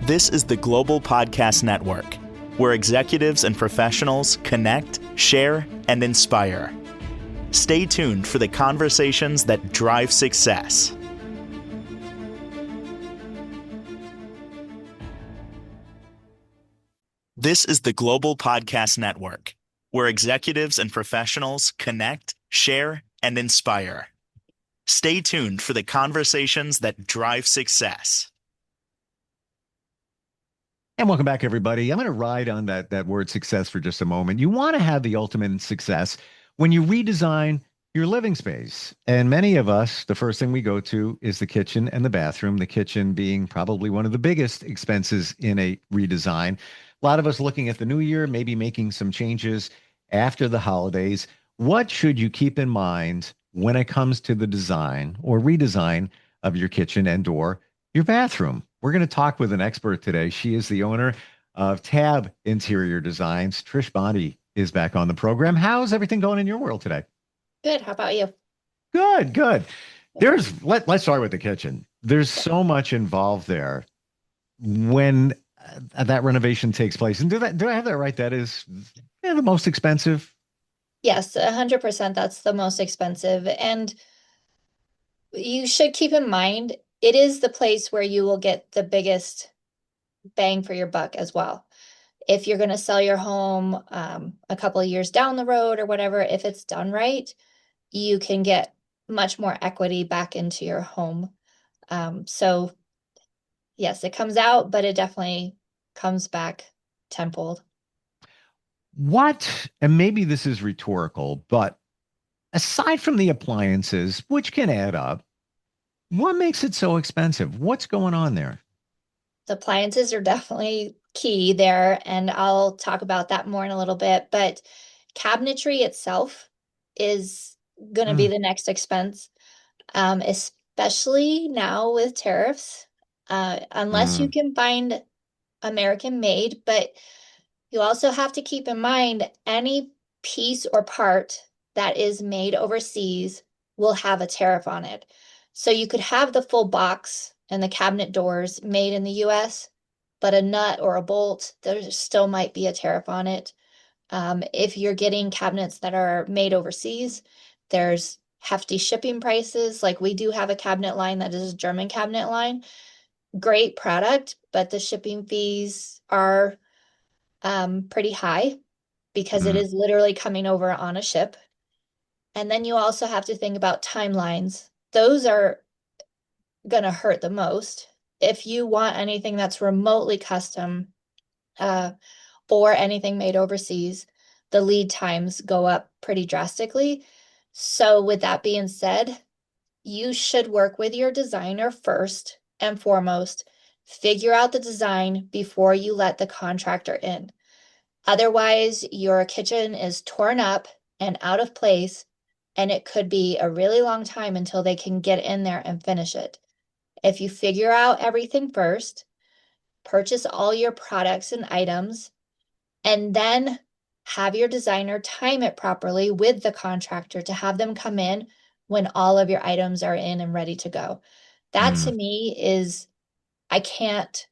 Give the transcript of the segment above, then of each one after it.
This is the Global Podcast Network, where executives and professionals connect, share, and inspire. Stay tuned for the conversations that drive success. This is the Global Podcast Network, where executives and professionals connect, share, and inspire. Stay tuned for the conversations that drive success. And welcome back, everybody. I'm going to ride on that word success for just a moment. You want to have the ultimate success when you redesign your living space. And many of us, the first thing we go to is the kitchen and the bathroom, the kitchen being probably one of the biggest expenses in a redesign. A lot of us looking at the new year, maybe making some changes after the holidays. What should you keep in mind when it comes to the design or redesign of your kitchen and/or your bathroom? We're going to talk with an expert today. She is the owner of Tab Interior Designs. Trish Bonney is back on the program. How's everything going in your world today? Good. How about you? Good. Let's start with the kitchen. There's so much involved there when that renovation takes place. And do I have that right? That is the most expensive? Yes, 100%. That's the most expensive. And you should keep in mind, it is the place where you will get the biggest bang for your buck as well. If you're going to sell your home a couple of years down the road or whatever, if it's done right, you can get much more equity back into your home. So yes, it comes out, but it definitely comes back tenfold. And maybe this is rhetorical, but aside from the appliances, which can add up, what makes it so expensive? What's going on there? The appliances are definitely key there, and I'll talk about that more in a little bit, but cabinetry itself is going to be the next expense, especially now with tariffs, unless you can find American made, but you also have to keep in mind any piece or part that is made overseas will have a tariff on it. So you could have the full box and the cabinet doors made in the US, but a nut or a bolt, there still might be a tariff on it. If you're getting cabinets that are made overseas, there's hefty shipping prices. Like we do have a cabinet line that is a German cabinet line. Great product, but the shipping fees are pretty high because it is literally coming over on a ship. And then you also have to think about timelines. Those are going to hurt the most. If you want anything that's remotely custom or anything made overseas, the lead times go up pretty drastically. So with that being said, you should work with your designer first and foremost. Figure out the design before you let the contractor in. Otherwise, your kitchen is torn up and out of place, and it could be a really long time until they can get in there and finish it. If you figure out everything first, purchase all your products and items, and then have your designer time it properly with the contractor to have them come in when all of your items are in and ready to go. That to me is, I can't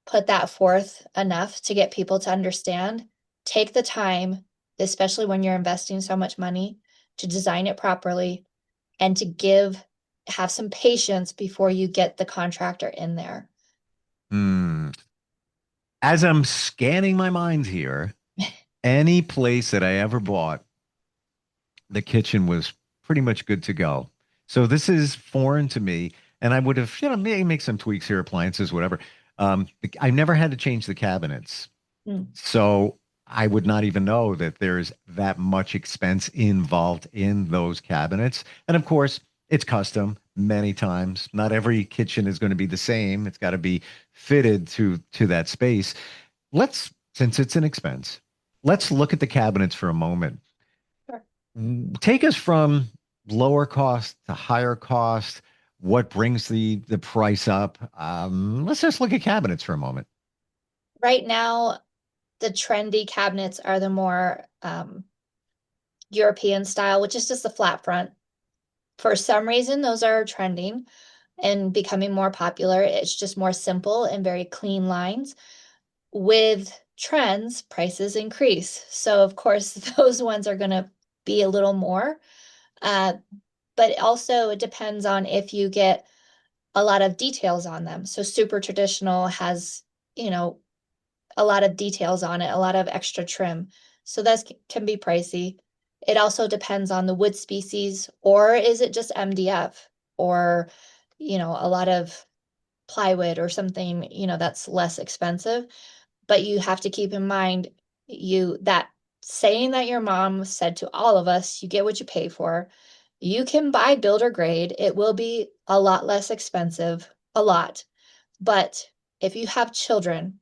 put that forth enough to get people to understand. Take the time, especially when you're investing so much money, to design it properly and to have some patience before you get the contractor in there. As I'm scanning my mind here, any place that I ever bought, the kitchen was pretty much good to go. So this is foreign to me, and I would have, maybe make some tweaks here, appliances, whatever. I never had to change the cabinets. So I would not even know that there's that much expense involved in those cabinets. And of course, it's custom many times. Not every kitchen is going to be the same. It's got to be fitted to that space. Since it's an expense, let's look at the cabinets for a moment. Sure. Take us from lower cost to higher cost. What brings the price up? Let's just look at cabinets for a moment. Right now, the trendy cabinets are the more European style, which is just the flat front. For some reason, those are trending. and becoming more popular. It's just more simple and very clean lines. With trends, prices increase. So of course, those ones are going to be a little more. Uh, but also it depends on if you get a lot of details on them. So super traditional has, you know, a lot of details on it, a lot of extra trim. So that can be pricey. It also depends on the wood species, or is it just MDF or, a lot of plywood or something, that's less expensive. But you have to keep in mind that saying that your mom said to all of us, you get what you pay for. You can buy builder grade. It will be a lot less expensive, a lot. But if you have children,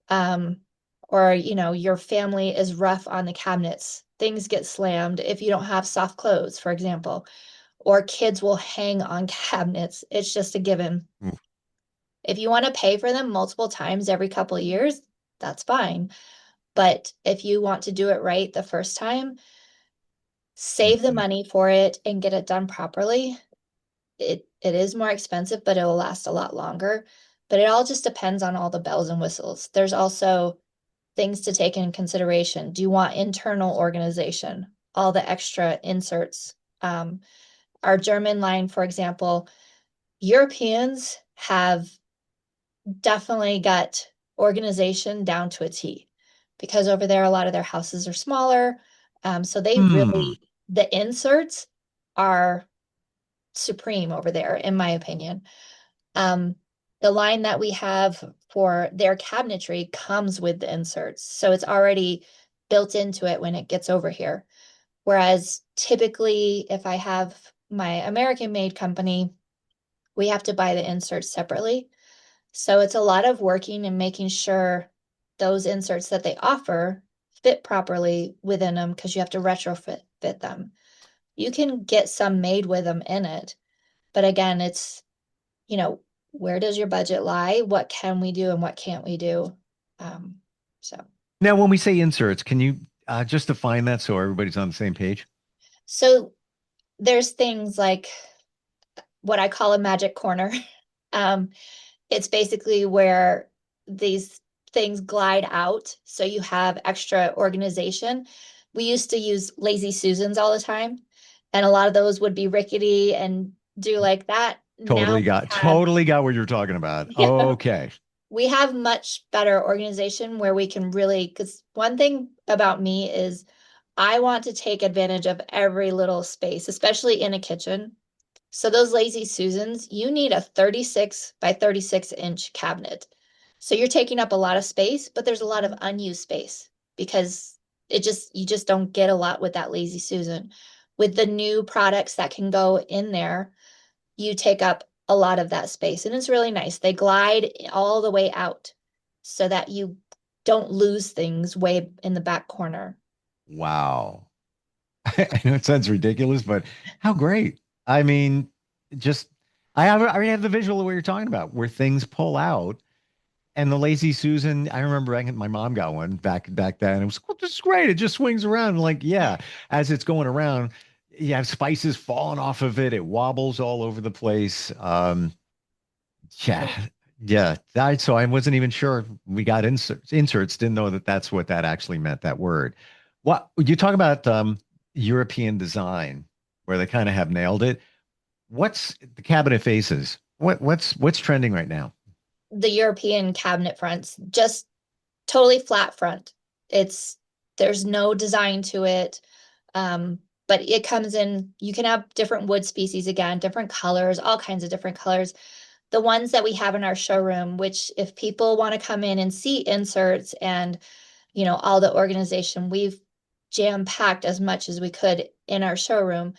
um, or your family is rough on the cabinets, things get slammed if you don't have soft clothes, for example, or kids will hang on cabinets. It's just a given. Mm. If you want to pay for them multiple times every couple of years, that's fine. But if you want to do it right the first time, save the Mhm. money for it and get it done properly. It is more expensive, but it'll last a lot longer. But it all just depends on all the bells and whistles. There's also things to take in consideration. Do you want internal organization? All the extra inserts. Our German line, for example, Europeans have definitely got organization down to a T because over there, a lot of their houses are smaller. So they Hmm. really, the inserts are supreme over there, in my opinion. Um, the line that we have for their cabinetry comes with the inserts. So it's already built into it when it gets over here. Whereas typically, if I have my American made company, we have to buy the inserts separately. So it's a lot of working and making sure those inserts that they offer fit properly within them because you have to fit them. You can get some made with them in it, but again, it's, you know, where does your budget lie? What can we do and what can't we do? Um, so, Now, when we say inserts, can you just define that so everybody's on the same page? so there's things like what I call a magic corner. Um, it's basically where these things glide out so you have extra organization. We used to use lazy Susans all the time, and a lot of those would be rickety and do like that. Now we have, Totally got what you're talking about. yeah, Okay. we have much better organization where we can really, because one thing about me is I want to take advantage of every little space, especially in a kitchen. So those lazy Susans, you need a 36 by 36-inch cabinet. So you're taking up a lot of space, but there's a lot of unused space because you just don't get a lot with that lazy Susan. With the new products that can go in there, you take up a lot of that space and it's really nice. They glide all the way out so that you don't lose things way in the back corner. Wow. I know it sounds ridiculous, but how great. I mean, just I already have the visual of what you're talking about, where things pull out. And the lazy Susan, I remember my mom got one back then. It was, "Oh, this is great. It just swings around." Like, yeah, as it's going around, you have spices falling off of it. It wobbles all over the place. Yeah, yeah. So I wasn't even sure we got inserts. Didn't know that that's what that actually meant. That word. What you talk about European design, where they kind of have nailed it. What's the cabinet faces? What's trending right now? The European cabinet fronts, just totally flat front. It's there's no design to it. But it comes in, you can have different wood species again, different colors, all kinds of different colors. The ones that we have in our showroom, which if people want to come in and see inserts and all the organization, we've jam packed as much as we could in our showroom.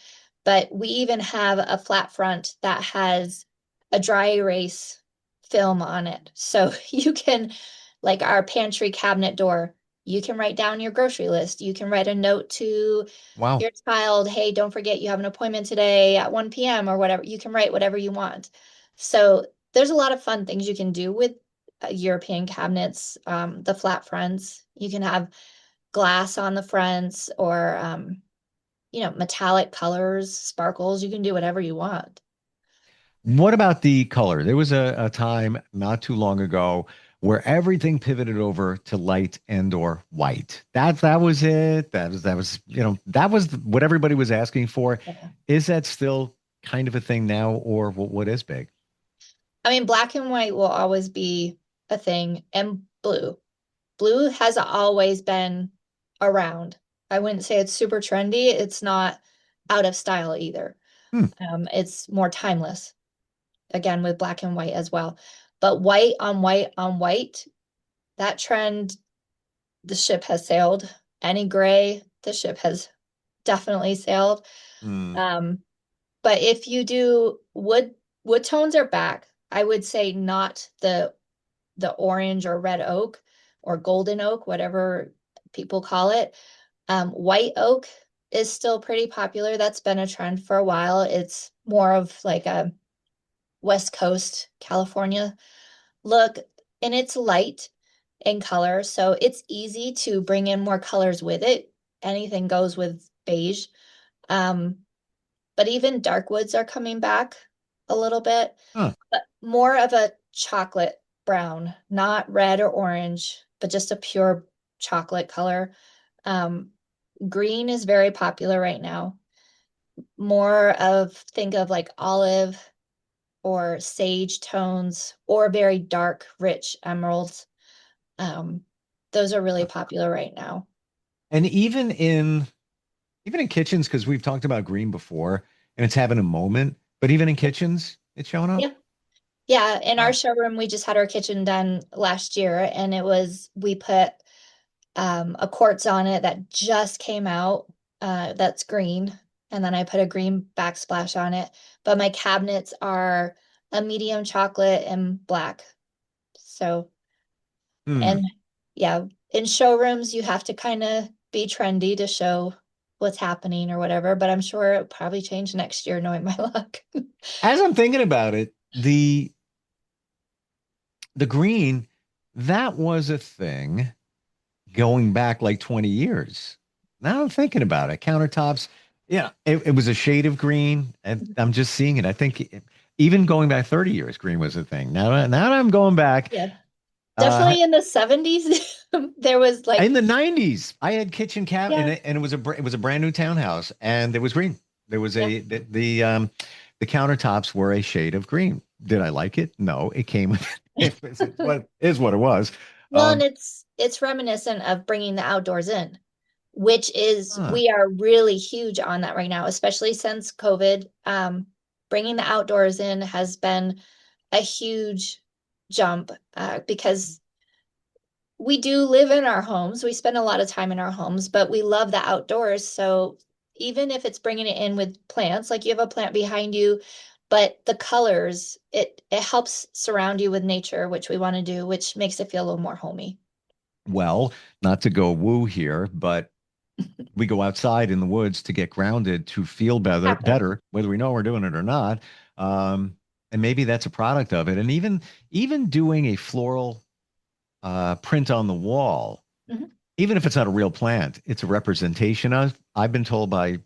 But we even have a flat front that has a dry erase film on it. So you can, like our pantry cabinet door, you can write down your grocery list. You can write a note to Wow. your child, hey, don't forget you have an appointment today at 1 p.m. or whatever. You can write whatever you want. So there's a lot of fun things you can do with European cabinets, the flat fronts. You can have glass on the fronts or, metallic colors, sparkles. You can do whatever you want. What about the color? There was a time not too long ago where everything pivoted over to light and or white. That was it. That was what everybody was asking for. Yeah. Is that still kind of a thing now, or what is big? I mean, black and white will always be a thing, and blue. Blue has always been around. I wouldn't say it's super trendy. It's not out of style either. Hmm. It's more timeless, again, with black and white as well. But white on white on white, that trend, the ship has sailed. Any gray, the ship has definitely sailed. Hmm. Um, but if you do wood tones are back. I would say not the orange or red oak or golden oak, whatever people call it. White oak is still pretty popular. That's been a trend for a while. It's more of like a West Coast California look, and it's light in color, so it's easy to bring in more colors with it. Anything goes with beige. Um, but even dark woods are coming back a little bit, Huh. but more of a chocolate brown, not red or orange, but just a pure chocolate color. Um, Green is very popular right now. More of, think of like olive or sage tones or very dark, rich emeralds. Um, those are really popular right now. And even in kitchens, because we've talked about green before, and it's having a moment. But even in kitchens, it's showing up. Yeah. Yeah. In our Wow. showroom, we just had our kitchen done last year, and we put a quartz on it that just came out, that's green. And then I put a green backsplash on it. But my cabinets are a medium chocolate and black. So, Hmm. and yeah, in showrooms, you have to kind of be trendy to show what's happening or whatever. But I'm sure it'll probably change next year, knowing my luck. As I'm thinking about it, the green, that was a thing going back like 20 years. Now I'm thinking about it. Countertops, yeah, it was a shade of green, and I'm just seeing it. I think even going back 30 years, green was a thing. Now that I'm going back, Yeah, uh, definitely in the 70s, there was in like, the 90s, I had kitchen cap, yeah, and it was a brand new townhouse, and it was green. There was yeah. the countertops were a shade of green. Did I like it? No, it came with what it was. Well, and Um, it's reminiscent of bringing the outdoors in, which is huh. we are really huge on that right now, especially since COVID. Bringing the outdoors in has been a huge jump, because we do live in our homes. We spend a lot of time in our homes, but we love the outdoors. So even if it's bringing it in with plants, like you have a plant behind you, but the colors, it helps surround you with nature, which we want to do, which makes it feel a little more homey. Well, not to go woo here, but we go outside in the woods to get grounded to feel Happen. better, whether we know we're doing it or not. Um, and maybe that's a product of it. And even doing a floral print on the wall, Mhm. even if it's not a real plant, it's a representation of. I've been told by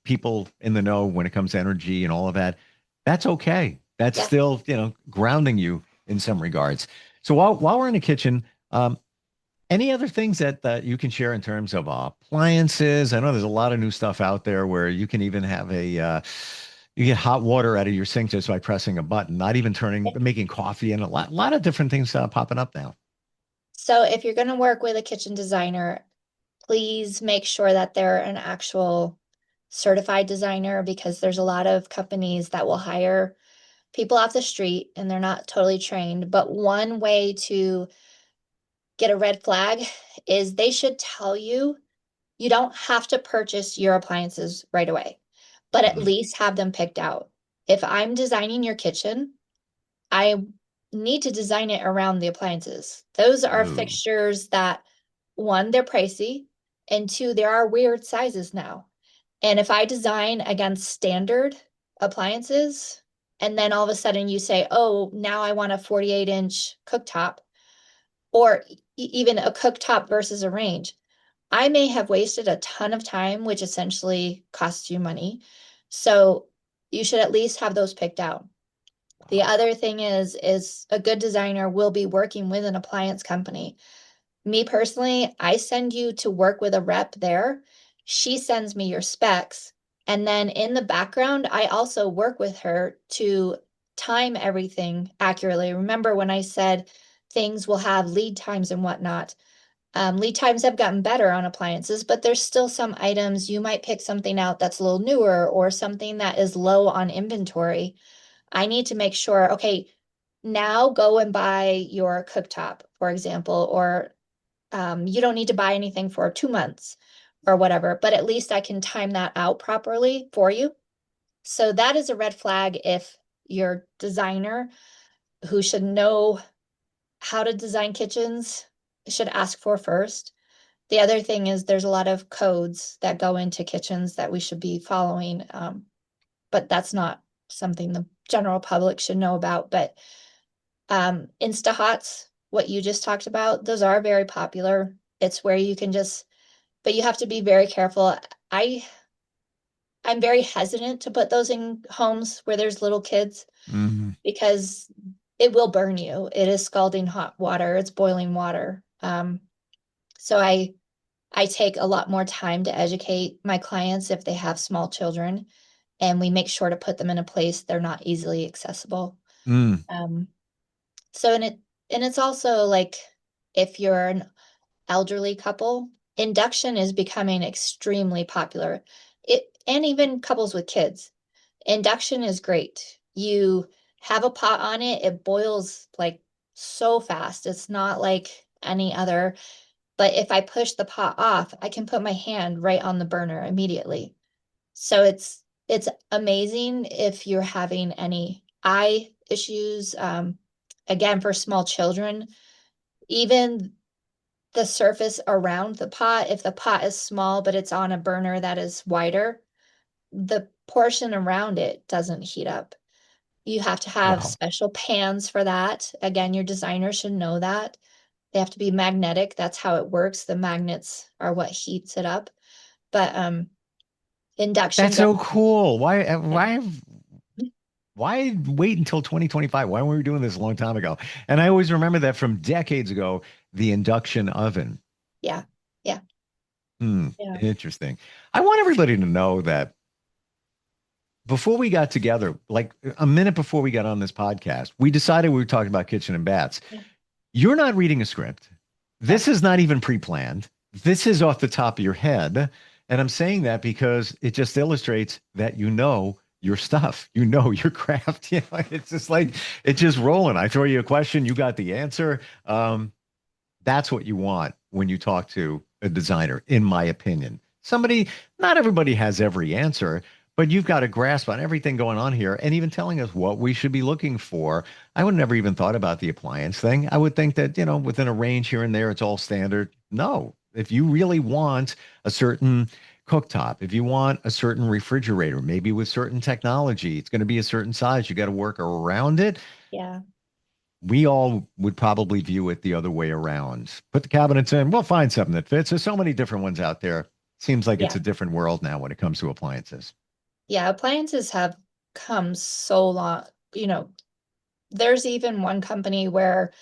people in the know when it comes to energy and all of that, that's okay. That's Yeah. still, grounding you in some regards. So while we're in the kitchen, any other things that you can share in terms of appliances? I know there's a lot of new stuff out there where you can even have you get hot water out of your sink just by pressing a button, not even making coffee, and a lot of different things popping up now. So if you're going to work with a kitchen designer, please make sure that they're an actual certified designer, because there's a lot of companies that will hire people off the street and they're not totally trained. But one way to get a red flag is they should tell you you don't have to purchase your appliances right away, but at Mhm. least have them picked out. If I'm designing your kitchen, I need to design it around the appliances. Those are Ooh. fixtures that, one, they're pricey, and two, there are weird sizes now. And if I design against standard appliances, and then all of a sudden you say, oh, now I want a 48-inch cooktop, or even a cooktop versus a range, I may have wasted a ton of time, which essentially costs you money. So you should at least have those picked out. The other thing is a good designer will be working with an appliance company. Me personally, I send you to work with a rep there. She sends me your specs. And then in the background, I also work with her to time everything accurately. Remember when I said things will have lead times and whatnot? Lead times have gotten better on appliances, but there's still some items you might pick something out that's a little newer or something that is low on inventory. I need to make sure, okay, now go and buy your cooktop, for example, or you don't need to buy anything for 2 months or whatever, but at least I can time that out properly for you. So that is a red flag if your designer who should know how to design kitchens should ask for first. The other thing is there's a lot of codes that go into kitchens that we should be following, but that's not something the general public should know about. But Instahots, what you just talked about, those are very popular. It's where you can just, but you have to be very careful. I I'm very hesitant to put those in homes where there's little kids Mhm. because it will burn you. It is scalding hot water, it's boiling water. So I take a lot more time to educate my clients if they have small children, and we make sure to put them in a place they're not easily accessible. Mm. Um, so and it's also like if you're an elderly couple, induction is becoming extremely popular. It and even couples with kids. Induction is great. You have a pot on it, it boils like so fast. It's not like any other, but if I push the pot off, I can put my hand right on the burner immediately. So it's amazing if you're having any eye issues. Again, for small children, even the surface around the pot, if the pot is small but it's on a burner that is wider, the portion around it doesn't heat up. You have to have Wow. special pans for that. Again, your designer should know that. They have to be magnetic. That's how it works. The magnets are what heats it up. But induction That's does, so cool. yeah, Why wait until 2025? Why weren't we doing this a long time ago? And I always remember that from decades ago, the induction oven. yeah, yeah, Hmm, yeah, interesting. I want everybody to know that before we got together, like a minute before we got on this podcast, we decided we were talking about kitchen and baths. yeah, You're not reading a script. no, This is not even pre-planned. This is off the top of your head. And I'm saying that because it just illustrates that you know your stuff, you know your craft. It's just like it's just rolling. I throw you a question, you got the answer. That's what you want when you talk to a designer, in my opinion. Somebody, not everybody has every answer, but you've got a grasp on everything going on here and even telling us what we should be looking for. I would never even thought about the appliance thing. I would think that, within a range here and there, it's all standard. No, if you really want a certain cooktop, if you want a certain refrigerator, maybe with certain technology, it's going to be a certain size, you got to work around it. yeah, We all would probably view it the other way around. Put the cabinets in, we'll find something that fits. There's so many different ones out there. Seems like it's yeah, a different world now when it comes to appliances. yeah. Appliances have come so long. There's even one company where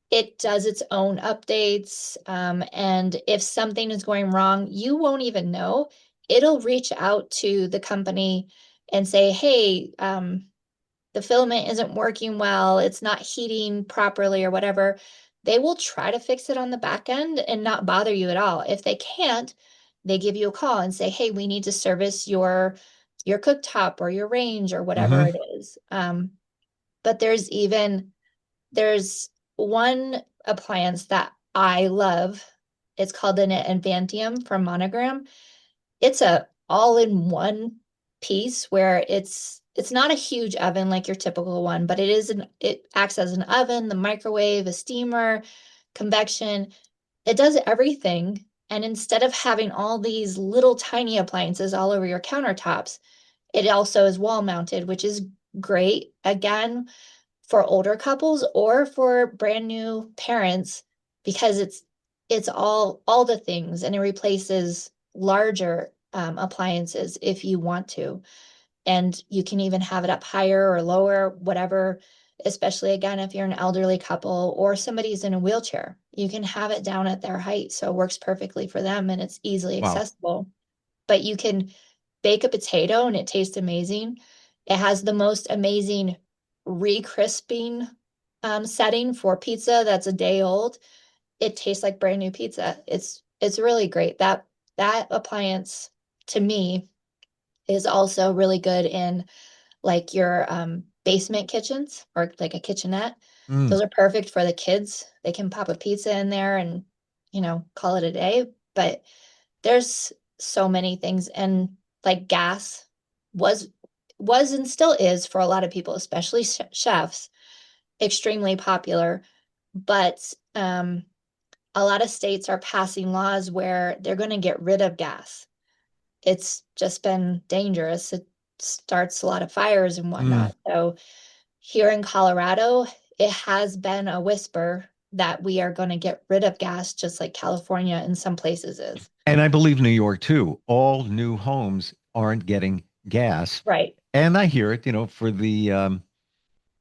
it does its own updates. And if something is going wrong, you won't even know. It'll reach out to the company and say, hey, the filament isn't working well, it's not heating properly or whatever. They will try to fix it on the back end and not bother you at all. If they can't, they give you a call and say, hey, we need to service your cooktop or your range or whatever Hmm. it is. But there's one appliance that I love. It's called an Advantium from Monogram. It's a all-in-one piece where it's not a huge oven like your typical one, but it acts as an oven, the microwave, a steamer, convection. It does everything. And instead of having all these little tiny appliances all over your countertops, it also is wall mounted, which is great. Again, for older couples or for brand new parents because it's all the things and it replaces larger appliances if you want to. And you can even have it up higher or lower, whatever, especially again, if you're an elderly couple or somebody's in a wheelchair, you can have it down at their height. So it works perfectly for them and it's easily Wow. accessible. But you can bake a potato and it tastes amazing. It has the most amazing re-crisping setting for pizza that's a day old. It tastes like brand new pizza. It's really great. That appliance to me is also really good in like your basement kitchens or like a kitchenette. Mm. Those are perfect for the kids. They can pop a pizza in there and, call it a day. But there's so many things. And like gas was and still is for a lot of people, especially chefs, extremely popular. But a lot of states are passing laws where they're going to get rid of gas. It's just been dangerous. It starts a lot of fires and Mm. whatnot. So here in Colorado, it has been a whisper that we are going to get rid of gas, just like California in some places is. And I believe New York too. All new homes aren't getting gas. Right. And I hear it, for the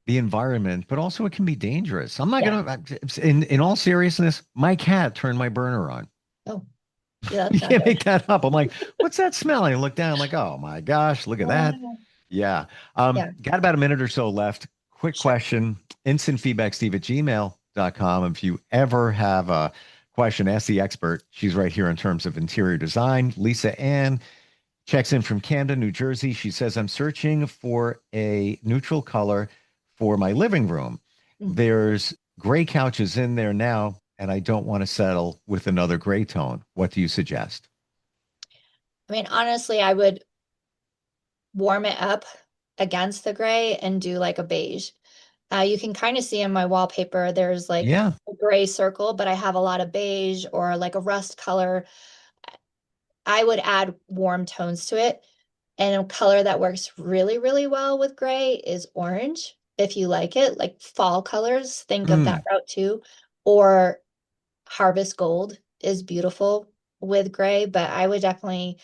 environment, but also it can be dangerous. I'm not Yeah. gonna, in all seriousness, my cat turned my burner on. Oh, yeah, You that's not can't good. make that up. I'm like, what's that smell? And I look down, I'm like, oh my gosh, look at that. Yeah. Yeah, Got about a minute or so left. Quick sure. question, instantfeedbacksteve@gmail.com. If you ever have a question, ask the expert. She's right here in terms of interior design. Lisa Ann checks in from Canada, New Jersey. She says, I'm searching for a neutral color for my living room. Mm. There's gray couches in there now, and I don't want to settle with another gray tone. What do you suggest? I mean, honestly, I would warm it up against the gray and do like a beige. You can kind of see in my wallpaper, there's like Yeah. a gray circle, but I have a lot of beige or like a rust color. I would add warm tones to it. And a color that works really, really well with gray is orange. If you like it, like fall colors, think of that Mm. route too. Or harvest gold is beautiful with gray, but I would definitely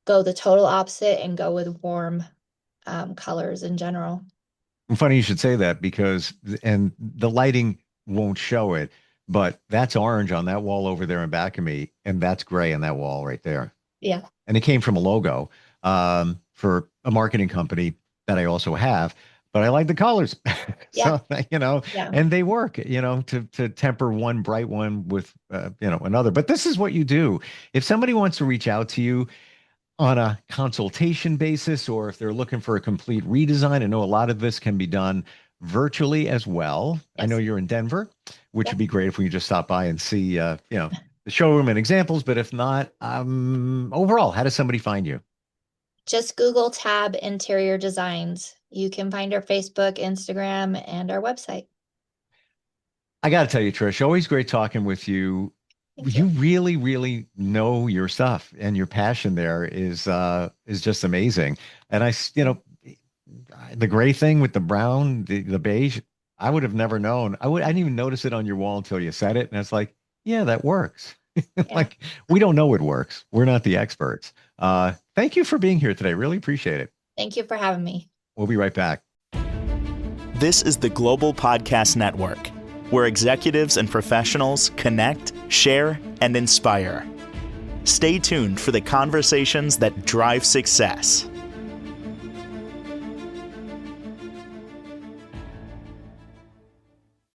go the total opposite and go with warm colors in general. Funny you should say that because, and the lighting won't show it, but that's orange on that wall over there in back of me, and that's gray on that wall right there. Yeah. And it came from a logo for a marketing company that I also have. But I like the colors, Yeah. so Yeah. and they work, to temper one bright one with another. But this is what you do. If somebody wants to reach out to you on a consultation basis, or if they're looking for a complete redesign, I know a lot of this can be done virtually as well. I know Yes. you're in Denver, which would Yep. be great if we could just stop by and see, the showroom and examples. But if not, overall, how does somebody find you? Just Google tab interior designs. You can find our Facebook, Instagram, and our website. I got to tell you, Trish, always great talking with you. Thank You you. really, really know your stuff, and your passion there is just amazing. And the gray thing with the brown, the beige, I would have never known. I didn't even notice it on your wall until you said it, and it's like, yeah, that works. Yeah. Like we don't know it works. We're not the experts. Thank you for being here today. Really appreciate it. Thank you for having me. We'll be right back. This is the Global Podcast Network, where executives and professionals connect, share, and inspire. Stay tuned for the conversations that drive success.